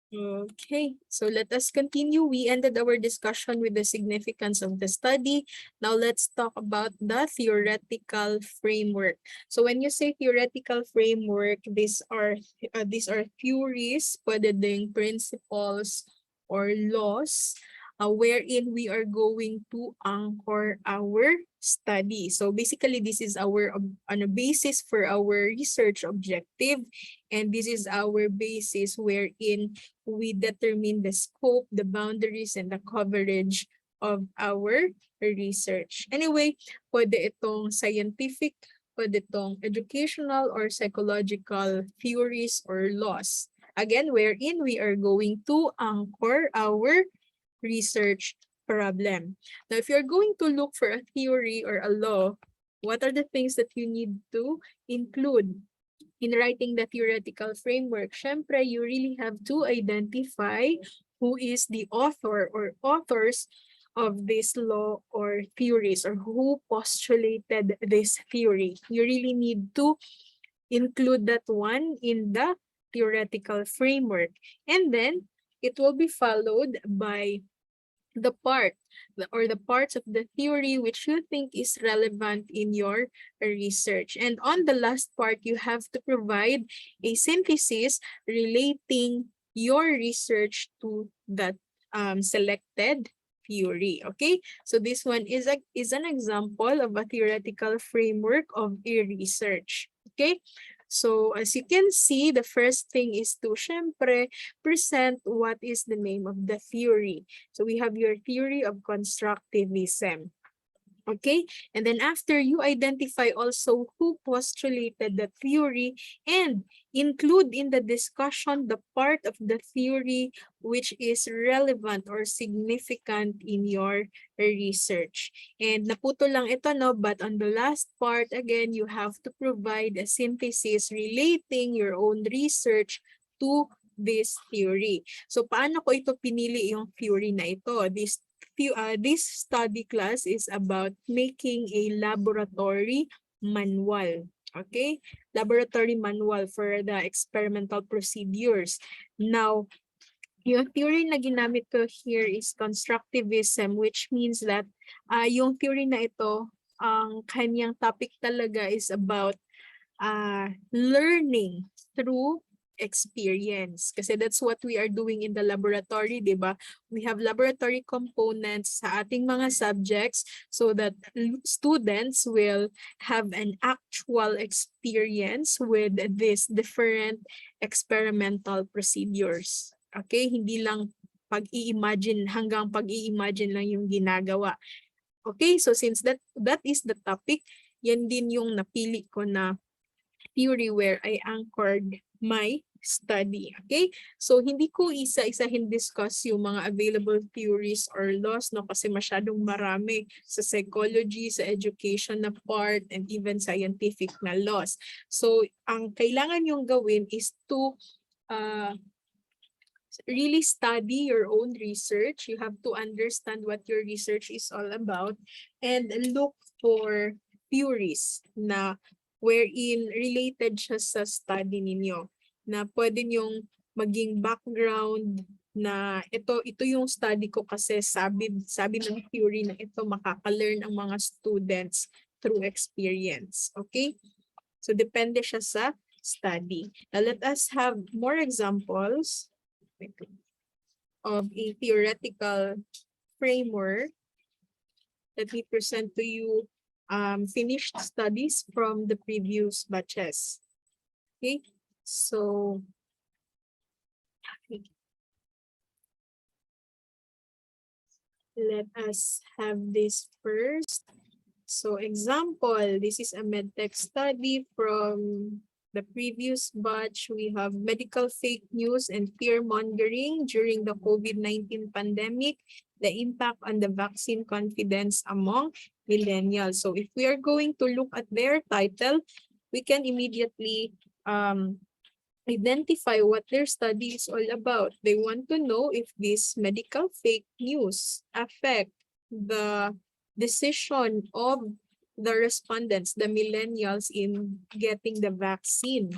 Okay, so let us continue. We ended our discussion with the significance of the study. Now let's talk about the theoretical framework. So when you say theoretical framework, these are theories, pwede ding principles or laws, wherein we are going to anchor our study. So basically, this is our basis for our research objective, and this is our basis wherein we determine the scope, the boundaries, and the coverage of our research. Anyway, pwede itong scientific, pwede itong educational or psychological theories or laws. Again, wherein we are going to anchor our research problem. Now, if you're going to look for a theory or a law, what are the things that you need to include in writing the theoretical framework? Syempre, you really have to identify who is the author or authors of this law or theories, or who postulated this theory. You really need to include that one in the theoretical framework. And then it will be followed by the parts of the theory which you think is relevant in your research. And on the last part, you have to provide a synthesis relating your research to that selected theory. Okay, so this one is an example of a theoretical framework of a research. Okay, so as you can see, the first thing is to syempre present what is the name of the theory. So we have your theory of constructivism. Okay, and then after, you identify also who postulated the theory and include in the discussion the part of the theory which is relevant or significant in your research. And naputo lang ito, no, but on the last part, again, you have to provide a synthesis relating your own research to this theory. So paano ko ito pinili yung theory na ito? This study class is about making a laboratory manual. Okay? Laboratory manual for the experimental procedures. Now, yung theory na ginamit ko here is constructivism, which means that yung theory na ito, ang kanyang topic talaga is about learning through experience. Kasi that's what we are doing in the laboratory, di ba? We have laboratory components sa ating mga subjects so that students will have an actual experience with these different experimental procedures. Okay? Hindi lang hanggang pag-i-imagine lang yung ginagawa. Okay? So since that is the topic, yan din yung napili ko na theory where I anchored my study. Okay? So, hindi ko isa-isahin discuss yung mga available theories or laws, no? Kasi masyadong marami sa psychology, sa education na part, and even scientific na laws. So, ang kailangan yung gawin is to really study your own research. You have to understand what your research is all about and look for theories na wherein related siya sa study ninyo, na pwede nyong maging background na ito yung study ko kasi sabi ng theory na ito makaka-learn ang mga students through experience. Okay? So depende siya sa study. Now let us have more examples of a theoretical framework. Let me present to you finished studies from the previous batches. Okay, so let us have this first. So example, this is a medtech study from the previous batch. We have medical fake news and fear mongering during the COVID-19 pandemic, the impact on the vaccine confidence among millennials. So if we are going to look at their title, we can immediately identify what their study is all about. They want to know if this medical fake news affect the decision of the respondents, the millennials, in getting the vaccine.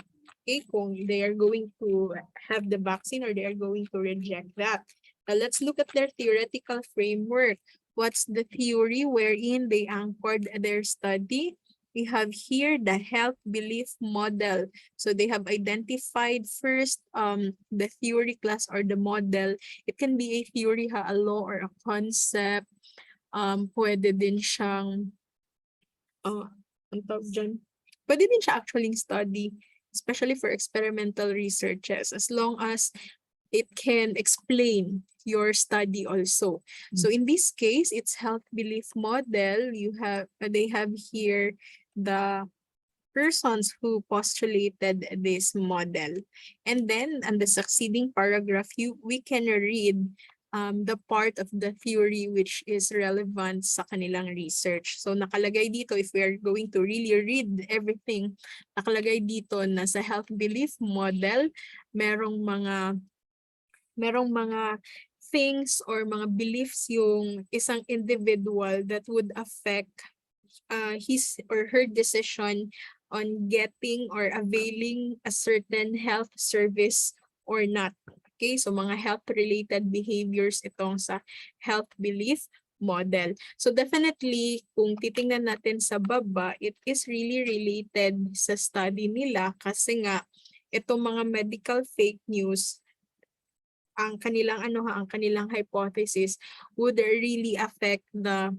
Okay, kung they are going to have the vaccine or they are going to reject that. Now, let's look at their theoretical framework. What's the theory wherein they anchored their study? We have here the health belief model. So they have identified first the theory class or the model. It can be a theory, a law or a concept. Pwede din siyang ang tawag dyan, pwede din siya actually study, especially for experimental researches, as long as it can explain your study also. So in this case, it's health belief model. They have here the persons who postulated this model. And then on the succeeding paragraph, we can read the part of the theory which is relevant sa kanilang research. So nakalagay dito, if we are going to really read everything, nakalagay dito na sa health belief model, merong mga things or mga beliefs yung isang individual that would affect his or her decision on getting or availing a certain health service or not. Okay, so mga health-related behaviors itong sa health belief model. So definitely, kung titingnan natin sa baba, it is really related sa study nila kasi nga itong mga medical fake news, ang kanilang hypothesis would really affect the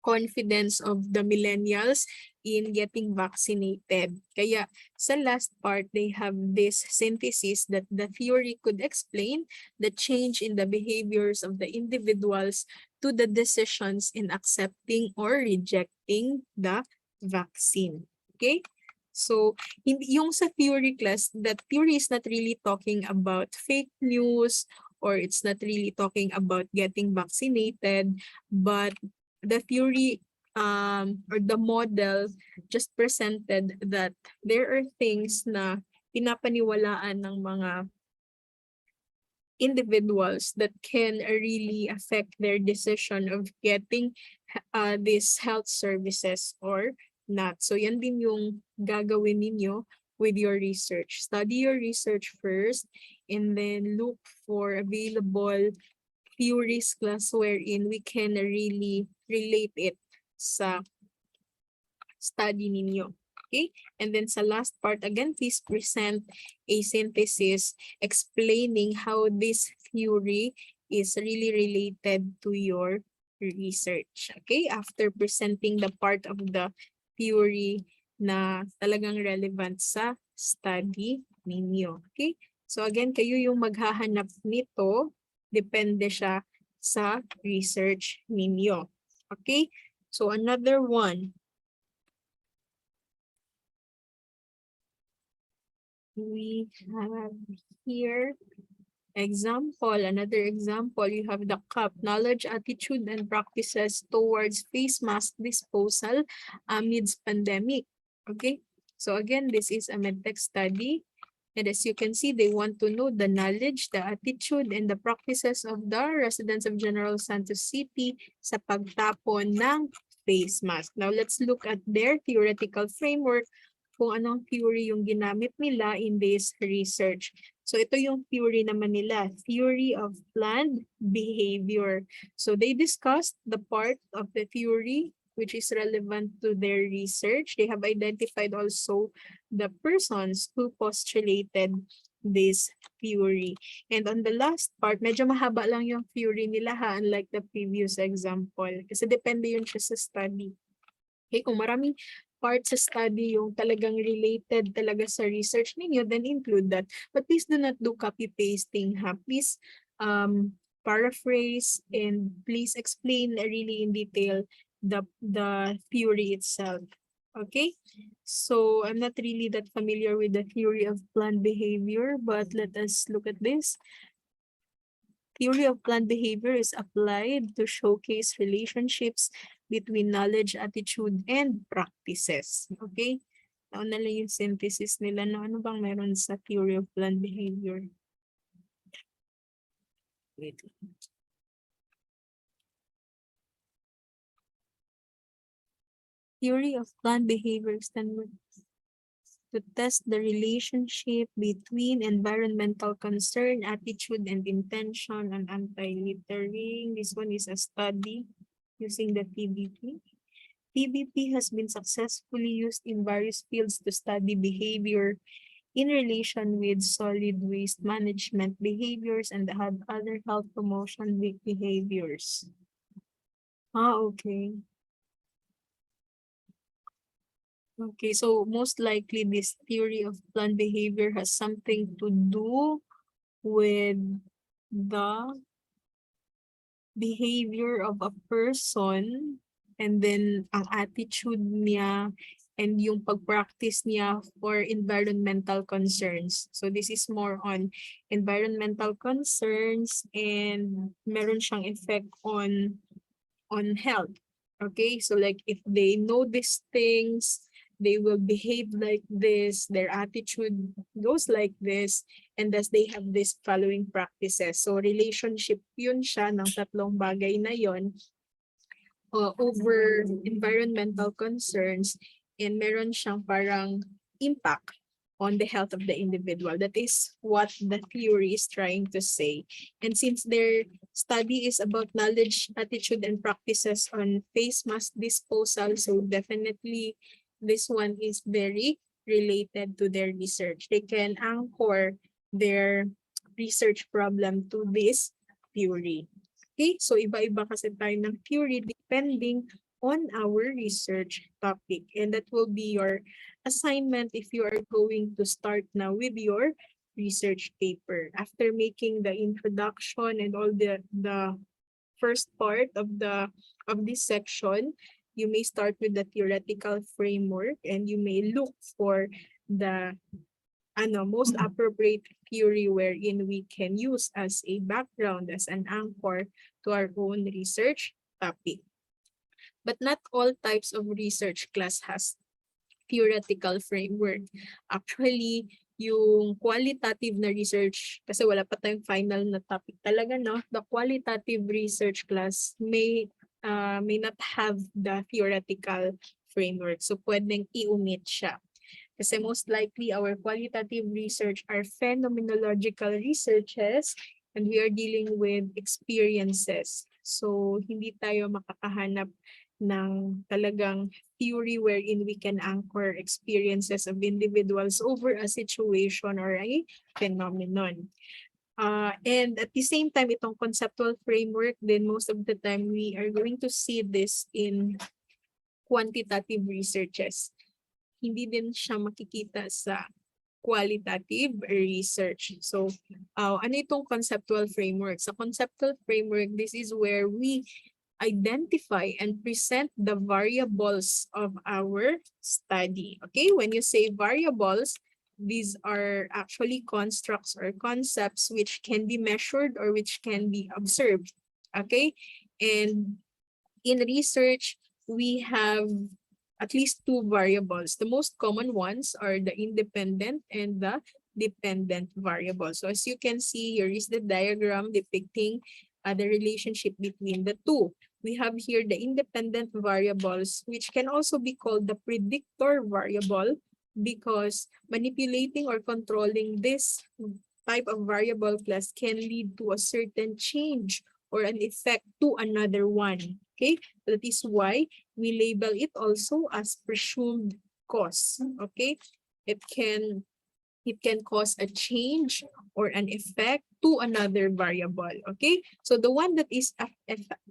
confidence of the millennials in getting vaccinated. Kaya sa last part, they have this synthesis that the theory could explain the change in the behaviors of the individuals to the decisions in accepting or rejecting the vaccine. Okay? So, yung sa theory class, that theory is not really talking about fake news or it's not really talking about getting vaccinated, but the theory or the model just presented that there are things na pinapaniwalaan ng mga individuals that can really affect their decision of getting these health services or not. So yan din yung gagawin ninyo with your research. Study your research first and then look for available theories class wherein we can really relate it sa study ninyo. Okay? And then sa last part, again, please present a synthesis explaining how this theory is really related to your research. Okay? After presenting the part of the theory na talagang relevant sa study ninyo. Okay? So again, kayo yung maghahanap nito. Depende siya sa research ninyo. Okay? So another one. We have here another example, you have the CAP, knowledge, attitude, and practices towards face mask disposal amidst pandemic. Okay, so again, this is a medtech study. And as you can see, they want to know the knowledge, the attitude, and the practices of the residents of General Santos City sa pagtapon ng face mask. Now, let's look at their theoretical framework kung anong theory yung ginamit nila in this research. So ito yung theory naman nila, theory of planned behavior. So they discussed the part of the theory which is relevant to their research. They have identified also the persons who postulated this theory. And on the last part, medyo mahaba lang yung theory nila unlike the previous example. Kasi depende yun siya sa study. Okay, kung maraming part sa study yung talagang related talaga sa research ninyo, then include that. But please do not do copy-pasting. Please paraphrase and please explain really in detail the theory itself. Okay, so I'm not really that familiar with the theory of planned behavior, but let us look at this. Theory of planned behavior is applied to showcase relationships between knowledge, attitude, and practices. Okay? Nauna lang yung synthesis nila. No? Ano bang meron sa theory of planned behavior? Wait. Theory of planned behavior standard. to test the relationship between environmental concern, attitude, and intention on anti-littering. This one is a study using the TBP. TBP has been successfully used in various fields to study behavior in relation with solid waste management behaviors and other health promotion behaviors. Okay. Okay, so most likely this theory of planned behavior has something to do with the behavior of a person and then ang attitude niya and yung pag-practice niya for environmental concerns. So this is more on environmental concerns and meron siyang effect on health. Okay, so like if they know these things, they will behave like this, their attitude goes like this, and thus they have this following practices. So relationship yun siya ng tatlong bagay na yon over environmental concerns, and meron siyang parang impact on the health of the individual. That is what the theory is trying to say. And since their study is about knowledge, attitude, and practices on face mask disposal, so definitely this one is very related to their research. They can anchor their research problem to this theory. Okay, so iba-iba kasi tayo ng theory depending on our research topic. And that will be your assignment if you are going to start now with your research paper. After making the introduction and all the first part of this section, you may start with the theoretical framework and you may look for the most appropriate theory wherein we can use as a background, as an anchor to our own research topic. But not all types of research class has theoretical framework. Actually, yung qualitative na research, kasi wala pa tayong final na topic talaga, no? The qualitative research class may not have the theoretical framework. So, pwedeng i-omit siya. Kasi most likely, our qualitative research are phenomenological researches and we are dealing with experiences. So, hindi tayo makakahanap ng talagang theory wherein we can anchor experiences of individuals over a situation or a phenomenon. And at the same time, itong conceptual framework, then most of the time, we are going to see this in quantitative researches. Hindi din siya makikita sa qualitative research. So, ano itong conceptual framework? Sa conceptual framework, this is where we identify and present the variables of our study. Okay, when you say variables, these are actually constructs or concepts which can be measured or which can be observed. Okay, and in research, we have at least two variables. The most common ones are the independent and the dependent variables. So as you can see, here is the diagram depicting the relationship between the two. We have here the independent variables, which can also be called the predictor variable, because manipulating or controlling this type of variable class can lead to a certain change or an effect to another one. Okay, that is why we label it also as presumed cause. Okay, it can cause a change or an effect to another variable. Okay, so the one that is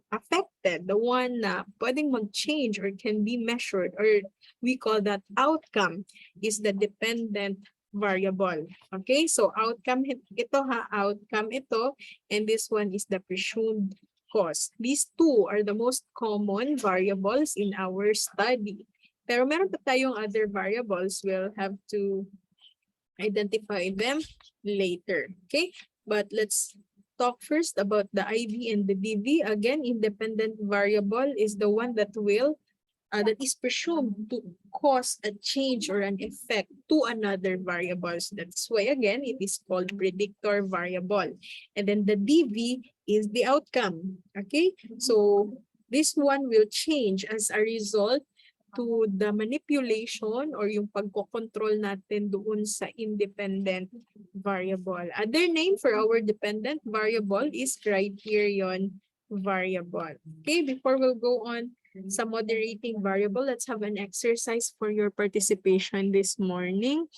affected, the one na pwedeng mag-change or can be measured, or we call that outcome, is the dependent variable. Okay, so outcome ito outcome ito, and this one is the presumed cause. These two are the most common variables in our study. Pero meron pa tayong other variables. We'll have to identify them later. Okay, but let's talk first about the IV and the DV. Again, independent variable is the one that will that is presumed to cause a change or an effect to another variables. That's why, again, it is called predictor variable. And then the DV is the outcome. Okay, so this one will change as a result to the manipulation or yung pagkocontrol natin doon sa independent variable. Other name for our dependent variable is criterion variable. Okay, before we'll go on sa moderating variable, let's have an exercise for your participation this morning.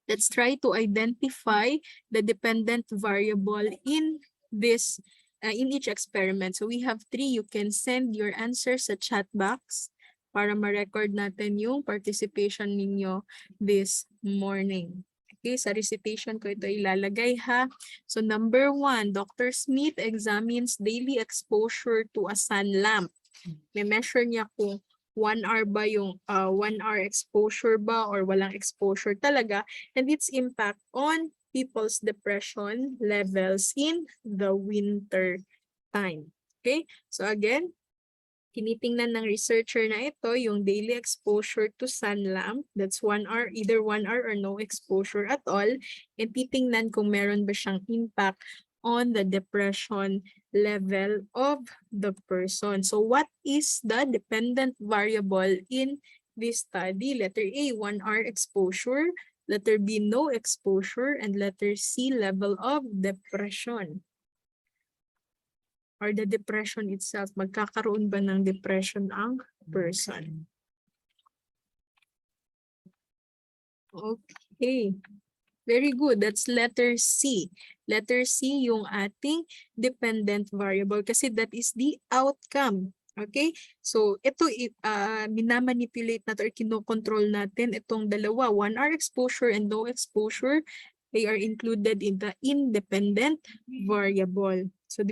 Let's try to identify the dependent variable in this in each experiment. So we have 3. You can send your answers sa chat box para ma-record natin yung participation ninyo this morning. Okay, sa recitation ko ito ilalagay ha. So number 1, Dr. Smith examines daily exposure to a sun lamp. May measure niya kung 1 hour ba yung 1 hour exposure ba or walang exposure talaga, and its impact on people's depression levels in the winter time. Okay? So again, tinitingnan ng researcher na ito yung daily exposure to sun lamp. That's 1 hour, either 1 hour or no exposure at all. And titingnan kung meron ba siyang impact on the depression level of the person. So what is the dependent variable in this study? Letter A, 1 hour exposure. Letter B, no exposure. And letter C, level of depression. Or the depression itself. Magkakaroon ba ng depression ang person? Okay. Very good. That's letter C. Letter C yung ating dependent variable kasi that is the outcome. Okay? So, ito minamanipulate natin or kinokontrol natin itong dalawa. 1 hour exposure and no exposure. They are included in the independent variable. So, di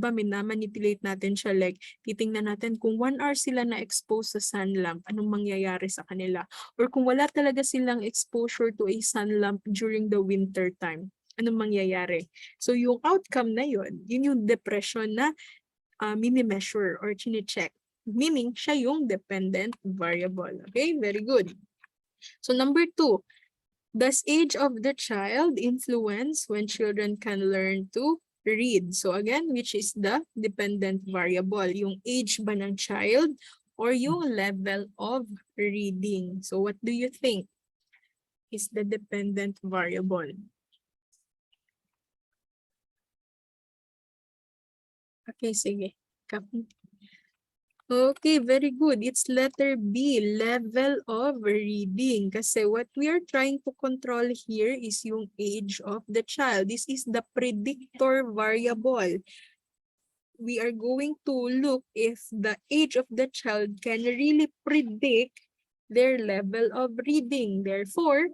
ba minamanipulate natin siya, like, titingnan natin kung 1 hour sila na-expose sa sun lamp, anong mangyayari sa kanila? Or kung wala talaga silang exposure to a sun lamp during the winter time, anong mangyayari? So, yung outcome na yun yung depression na mini-measure or chine-check. Meaning, siya yung dependent variable. Okay, very good. So, number 2, does age of the child influence when children can learn to read? So again, which is the dependent variable? Yung age ba ng child or yung level of reading? So what do you think is the dependent variable? Okay, sige. Okay, very good. It's letter B, level of reading. Kasi what we are trying to control here is yung age of the child. This is the predictor variable. We are going to look if the age of the child can really predict their level of reading. Therefore,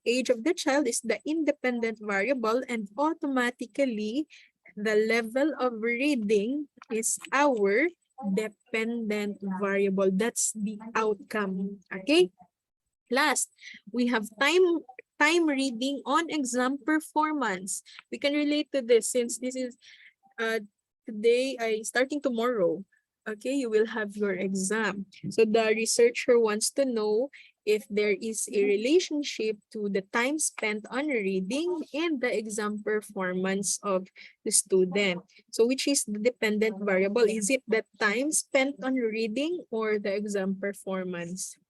age of the child is the independent variable and automatically the level of reading is our dependent variable. That's the outcome. Okay? Last, we have time reading on exam performance. We can relate to this since this is today, starting tomorrow. Okay, you will have your exam. So the researcher wants to know if there is a relationship to the time spent on reading and the exam performance of the student. So which is the dependent variable? Is it the time spent on reading or the exam performance?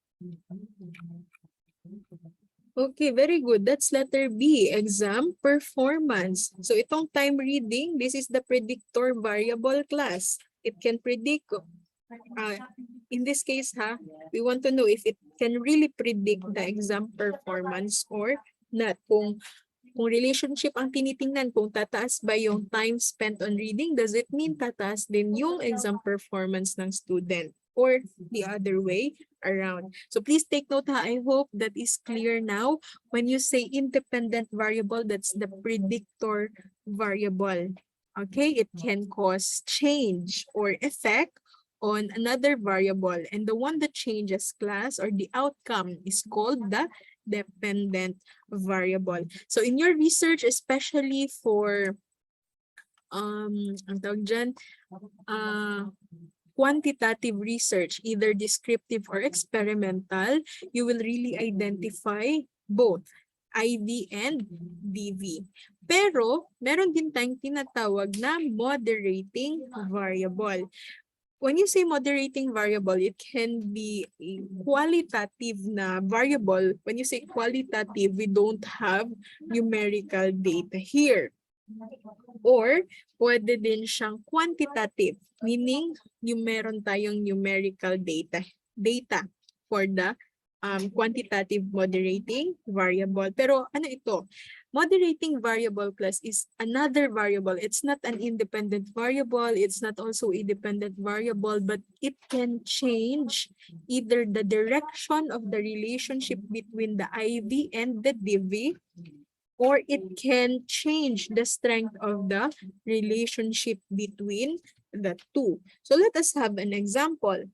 Okay, very good. That's letter B, exam performance. So itong time reading, this is the predictor variable class. It can predict, in this case we want to know if it can really predict the exam performance or not. Kung relationship ang tinitingnan, kung tataas ba yung time spent on reading, does it mean tataas din yung exam performance ng student? Or the other way around. So please take note I hope that is clear now. When you say independent variable, that's the predictor variable. Okay, it can cause change or effect on another variable. And the one that changes class or the outcome is called the dependent variable. So in your research, especially for ang tawag dyan, quantitative research, either descriptive or experimental, you will really identify both IV and DV. Pero, meron din tayong tinatawag na moderating variable. when you say moderating variable, it can be a qualitative na variable. When you say qualitative, we don't have numerical data here. Or pwede din siyang quantitative, meaning yung meron tayong numerical data for the quantitative moderating variable. Pero ano ito? Moderating variable class is another variable. It's not an independent variable. It's not also a dependent variable, but it can change either the direction of the relationship between the IV and the DV, or it can change the strength of the relationship between the two. So let us have an example.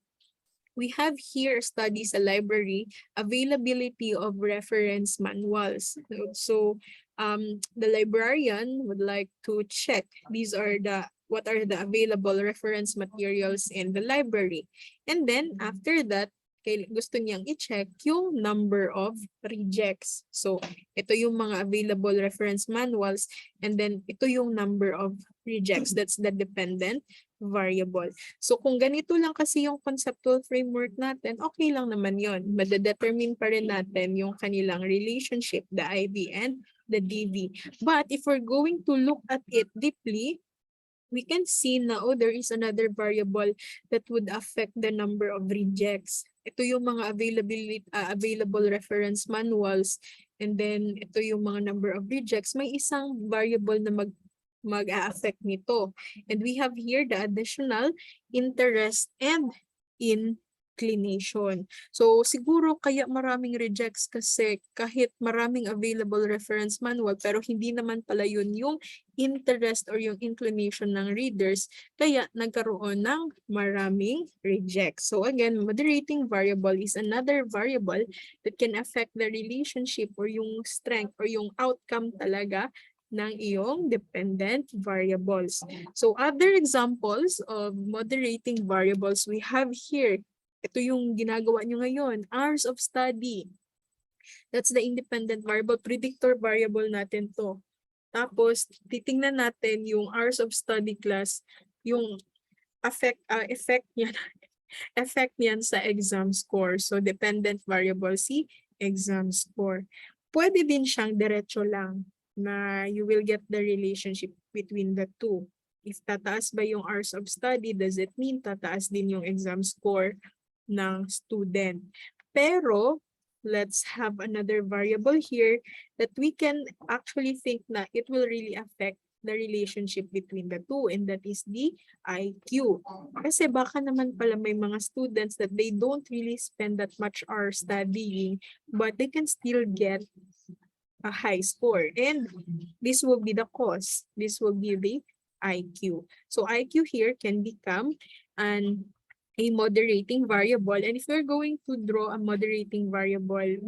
We have here studies a library, availability of reference manuals. So the librarian would like to check what are the available reference materials in the library. And then after that, gusto niyang i-check yung number of rejects. So ito yung mga available reference manuals, and then ito yung number of rejects. That's the dependent variable. So kung ganito lang kasi yung conceptual framework natin, okay lang naman yon. Madadetermine pa rin natin yung kanilang relationship, the IV and the DV. But if we're going to look at it deeply, we can see na, oh, there is another variable that would affect the number of rejects. Ito yung mga available reference manuals, and then ito yung mga number of rejects. May isang variable na mag-a-affect nito. And we have here the additional interest and inclination. So siguro kaya maraming rejects kasi kahit maraming available reference manual, pero hindi naman pala yun yung interest or yung inclination ng readers, kaya nagkaroon ng maraming rejects. So again, moderating variable is another variable that can affect the relationship or yung strength or yung outcome talaga ng iyong dependent variables. So other examples of moderating variables we have here, ito yung ginagawa nyo ngayon, hours of study. That's the independent variable, predictor variable natin to. Tapos, titingnan natin yung hours of study class, yung effect niyan sa exam score. So, dependent variable si exam score. Pwede din siyang diretso lang na you will get the relationship between the two. If tataas ba yung hours of study, does it mean tataas din yung exam score ng student? Pero, let's have another variable here that we can actually think na it will really affect the relationship between the two, and that is the IQ. Kasi baka naman pala may mga students that they don't really spend that much hour studying, but they can still get a high score. And this will be the cause. This will be the IQ. So IQ here can become a moderating variable, and if we're going to draw a moderating variable,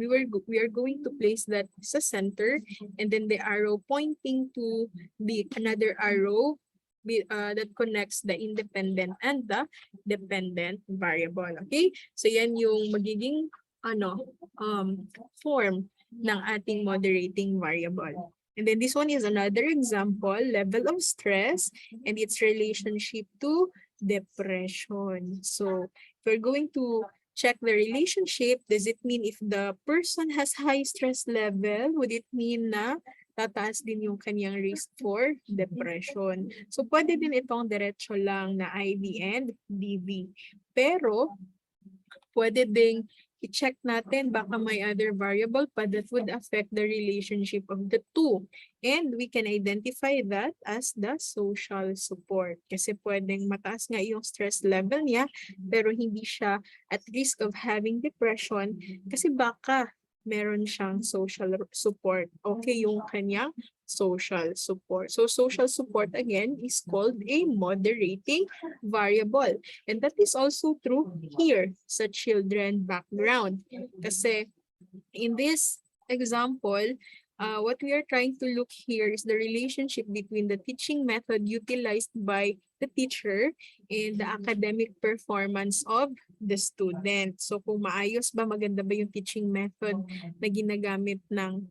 we are going to place that sa center, and then the arrow pointing to the another arrow that connects the independent and the dependent variable. Okay, so yan yung magiging form ng ating moderating variable. And then this one is another example, level of stress and its relationship to depression. So if we're going to check the relationship, does it mean if the person has high stress level, would it mean na tataas din yung kanyang risk for depression? So pwede din itong diretso lang na IV and DV. Pero pwede ding i-check natin baka may other variable pa that would affect the relationship of the two. And we can identify that as the social support. Kasi pwedeng mataas nga yung stress level niya, pero hindi siya at risk of having depression kasi baka meron siyang social support. Okay yung kanyang social support. So social support again is called a moderating variable. And that is also true here sa children background. Kasi in this example, what we are trying to look here is the relationship between the teaching method utilized by the teacher and the academic performance of the student. So kung maayos ba, maganda ba yung teaching method na ginagamit ng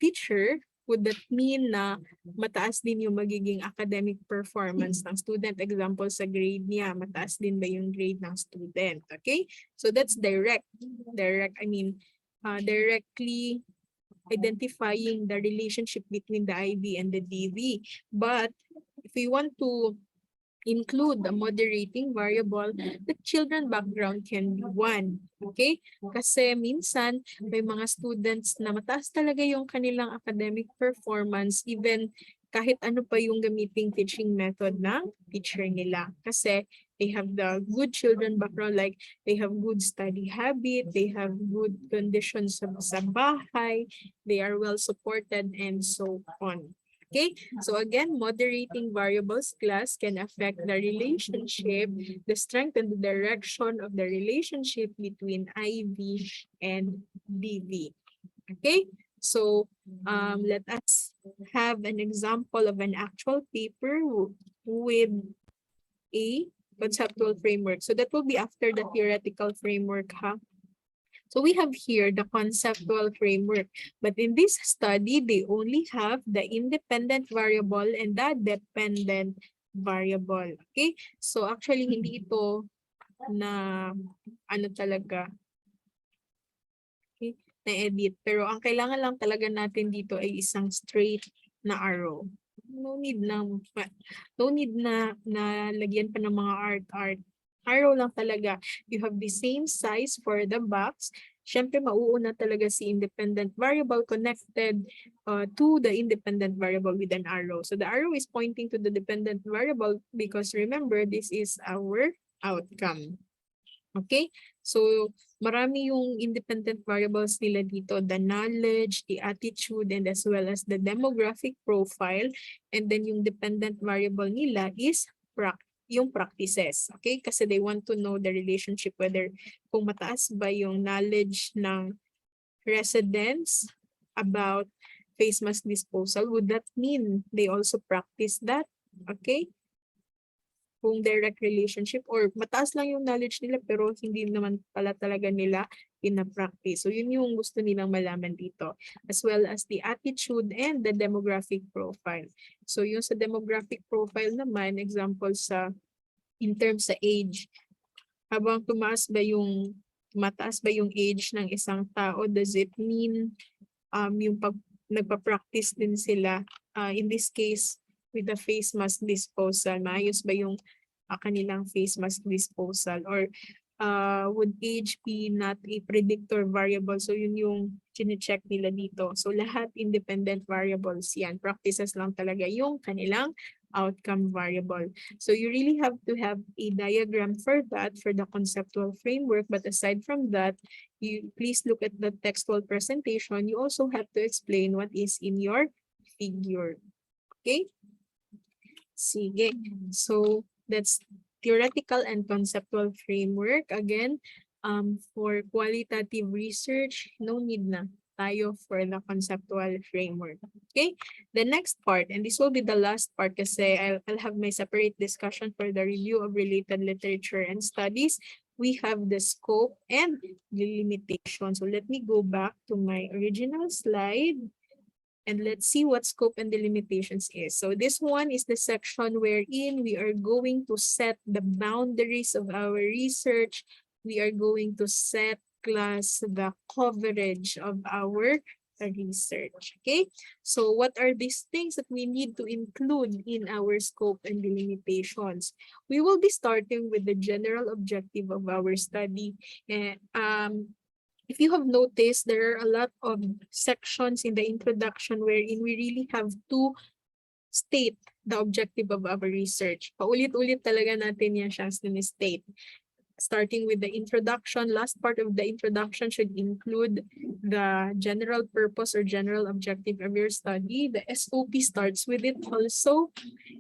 teacher, would that mean na mataas din yung magiging academic performance ng student? Example, sa grade niya, mataas din ba yung grade ng student? Okay? So that's direct. Directly identifying the relationship between the IB and the DV. But if we want to include a moderating variable, the children background can be one. Okay? Kasi minsan, may mga students na mataas talaga yung kanilang academic performance even kahit ano pa yung gamiting teaching method ng teacher nila. Kasi they have the good children background, like they have good study habit, they have good conditions sa bahay, they are well supported, and so on. Okay, so again, moderating variables class can affect the relationship, the strength and the direction of the relationship between IB and DV. Okay, so let us have an example of an actual paper with a conceptual framework. So that will be after the theoretical framework, huh? So we have here the conceptual framework, but in this study, they only have the independent variable and the dependent variable. Okay? So actually, hindi ito na ano talaga, okay, na-edit. Pero ang kailangan lang talaga natin dito ay isang straight na arrow. No need na lagyan pa ng mga art. Arrow lang talaga. You have the same size for the box. Siyempre, mauuna talaga si independent variable connected to the independent variable with an arrow. So the arrow is pointing to the dependent variable because remember, this is our outcome. Okay? So marami yung independent variables nila dito, the knowledge, the attitude, and as well as the demographic profile. And then yung dependent variable nila is yung practices. Okay? Kasi they want to know the relationship, whether kung mataas ba yung knowledge ng residents about face mask disposal, would that mean they also practice that? Okay? Kung direct relationship or mataas lang yung knowledge nila pero hindi naman pala talaga nila pina-practice. So yun yung gusto nilang malaman dito. As well as the attitude and the demographic profile. So yung sa demographic profile naman, example in terms sa age, habang mataas ba yung age ng isang tao, does it mean yung nagpa-practice din sila, in this case, with the face mask disposal, maayos ba yung kanilang face mask disposal, or would age be not a predictor variable? So yun yung chine-check nila dito. So lahat independent variables yan. Practices lang talaga yung kanilang outcome variable. So you really have to have a diagram for that, for the conceptual framework. But aside from that, you please look at the textual presentation. You also have to explain what is in your figure. Okay? Sige. So that's theoretical and conceptual framework. Again, for qualitative research, no need na tayo for the conceptual framework. Okay? The next part, and this will be the last part kasi I'll have my separate discussion for the review of related literature and studies. We have the scope and the limitation. So let me go back to my original slide. And let's see what scope and the limitations is. So this one is the section wherein we are going to set the boundaries of our research. We are going to set class the coverage of our research. Okay, so what are these things that we need to include in our scope and the limitations? We will be starting with the general objective of our study. And if you have noticed, there are a lot of sections in the introduction wherein we really have to state the objective of our research. Paulit-ulit talaga natin yan siyang state. Starting with the introduction, last part of the introduction should include the general purpose or general objective of your study. The SOP starts with it also.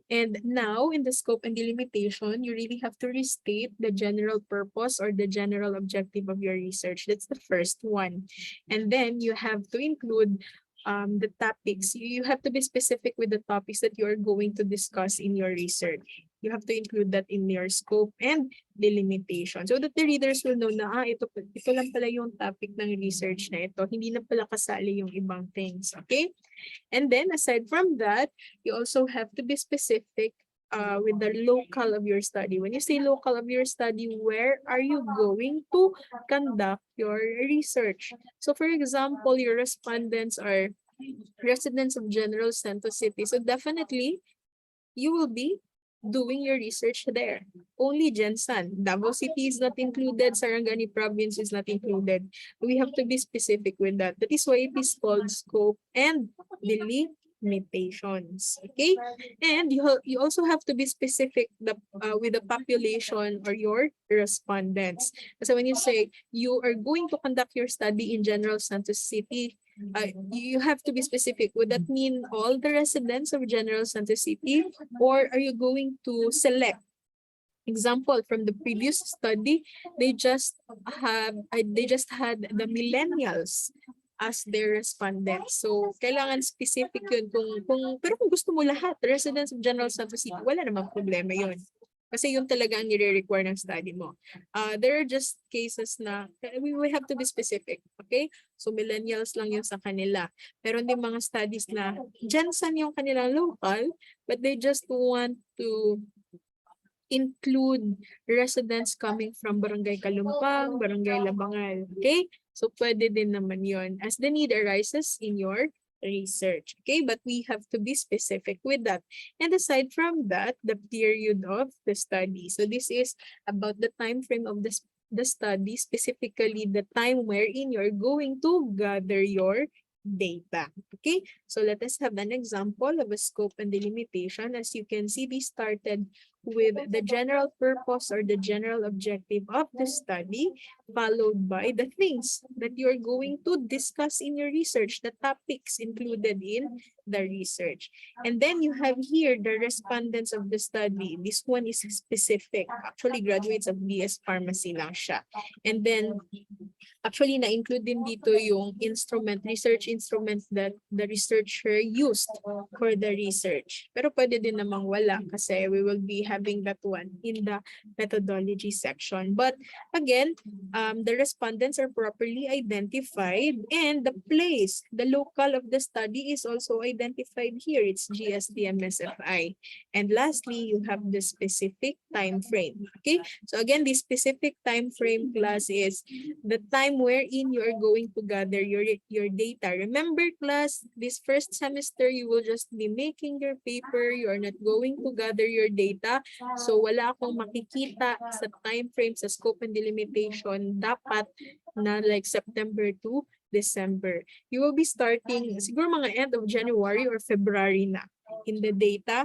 And now, in the scope and delimitation, you really have to restate the general purpose or the general objective of your research. That's the first one. And then you have to include the topics. You have to be specific with the topics that you are going to discuss in your research. You have to include that in your scope and delimitation so that the readers will know na ito lang pala yung topic ng research na ito. Hindi na pala kasali yung ibang things. Okay? And then aside from that, you also have to be specific with the local of your study. When you say local of your study, where are you going to conduct your research? So for example, your respondents are residents of General Santos City. So definitely, you will be doing your research there. Only Gensan. Davao City is not included. Sarangani province is not included. We have to be specific with that. That is why it is called scope and delimitations. Okay? And you also have to be specific with the population or your respondents. So when you say you are going to conduct your study in General Santos City, you have to be specific. Would that mean all the residents of General Santos City, or are you going to select? Example, from the previous study, they just had the millennials as their respondents. So, kailangan specific yun. Pero kung gusto mo lahat, residents of General Santos City, wala namang problema yun. Kasi yun talaga ang nire-require ng study mo. There are just cases na we have to be specific. Okay? So, millennials lang yun sa kanila. Pero hindi mga studies na Gensan yung kanilang local, but they just want to include residents coming from Barangay Kalumpang, Barangay Labangal. Okay? So, pwede din naman yon as the need arises in your research. Okay? But we have to be specific with that. And aside from that, the period of the study. So, this is about the time frame of the study, specifically the time wherein you're going to gather your data. Okay, so let us have an example of a scope and delimitation. As you can see, we started with the general purpose or the general objective of the study, followed by the things that you're going to discuss in your research, the topics included in the research. And then you have here the respondents of the study. This one is specific. Actually, graduates of BS Pharmacy lang siya. And then actually, na-include din dito yung research instrument that the researcher used for the research. Pero pwede din namang wala kasi we will be having that one in the methodology section. But again, the respondents are properly identified and the place, the local of the study is also identified here. It's GSDMSFI. And lastly, you have the specific time frame. Okay, so again, the specific time frame class is the time wherein you are going to gather your data. Remember, class, this first semester, you will just be making your paper. You are not going to gather your data. So, wala akong makikita sa time frame, sa scope and delimitation. Dapat na like September to December. You will be starting, siguro mga end of January or February na in the data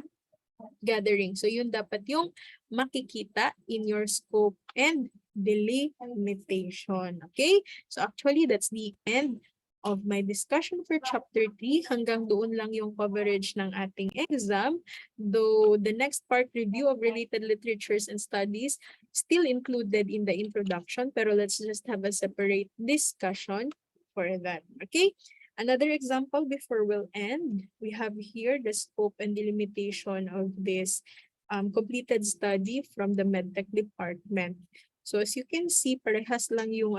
gathering. So, yun dapat yung makikita in your scope and delimitation. Okay? So actually, that's the end of my discussion for chapter 3. Hanggang doon lang yung coverage ng ating exam. Though the next part, review of related literatures and studies, still included in the introduction. Pero let's just have a separate discussion for that. Okay? Another example before we'll end, we have here the scope and delimitation of this completed study from the MedTech department. So as you can see, parehas lang yung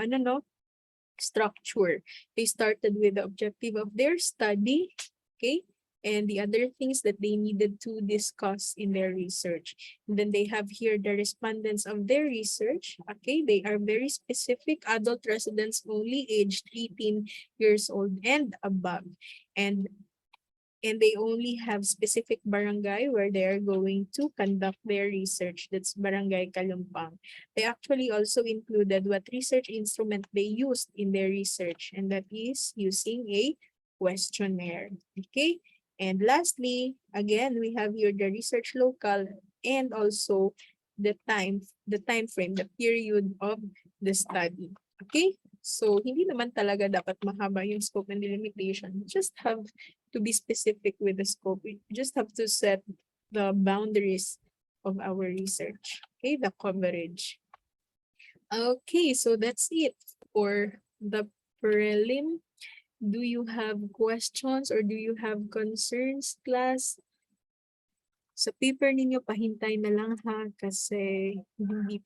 structure. They started with the objective of their study, okay? And the other things that they needed to discuss in their research. And then they have here the respondents of their research, okay? They are very specific, adult residents only, aged 18 years old and above. And they only have specific barangay where they are going to conduct their research. That's Barangay Kalumpang. They actually also included what research instrument they used in their research, and that is using a questionnaire. Okay? And lastly, again, we have here the research local and also the time frame, the period of the study. Okay? So, hindi naman talaga dapat mahaba yung scope and delimitation. Just have to be specific with the scope. We just have to set the boundaries of our research. Okay, the coverage. Okay, so that's it for the prelim. Do you have questions or do you have concerns, class? Sa paper ninyo, pahintay na lang ha, kasi hindi pa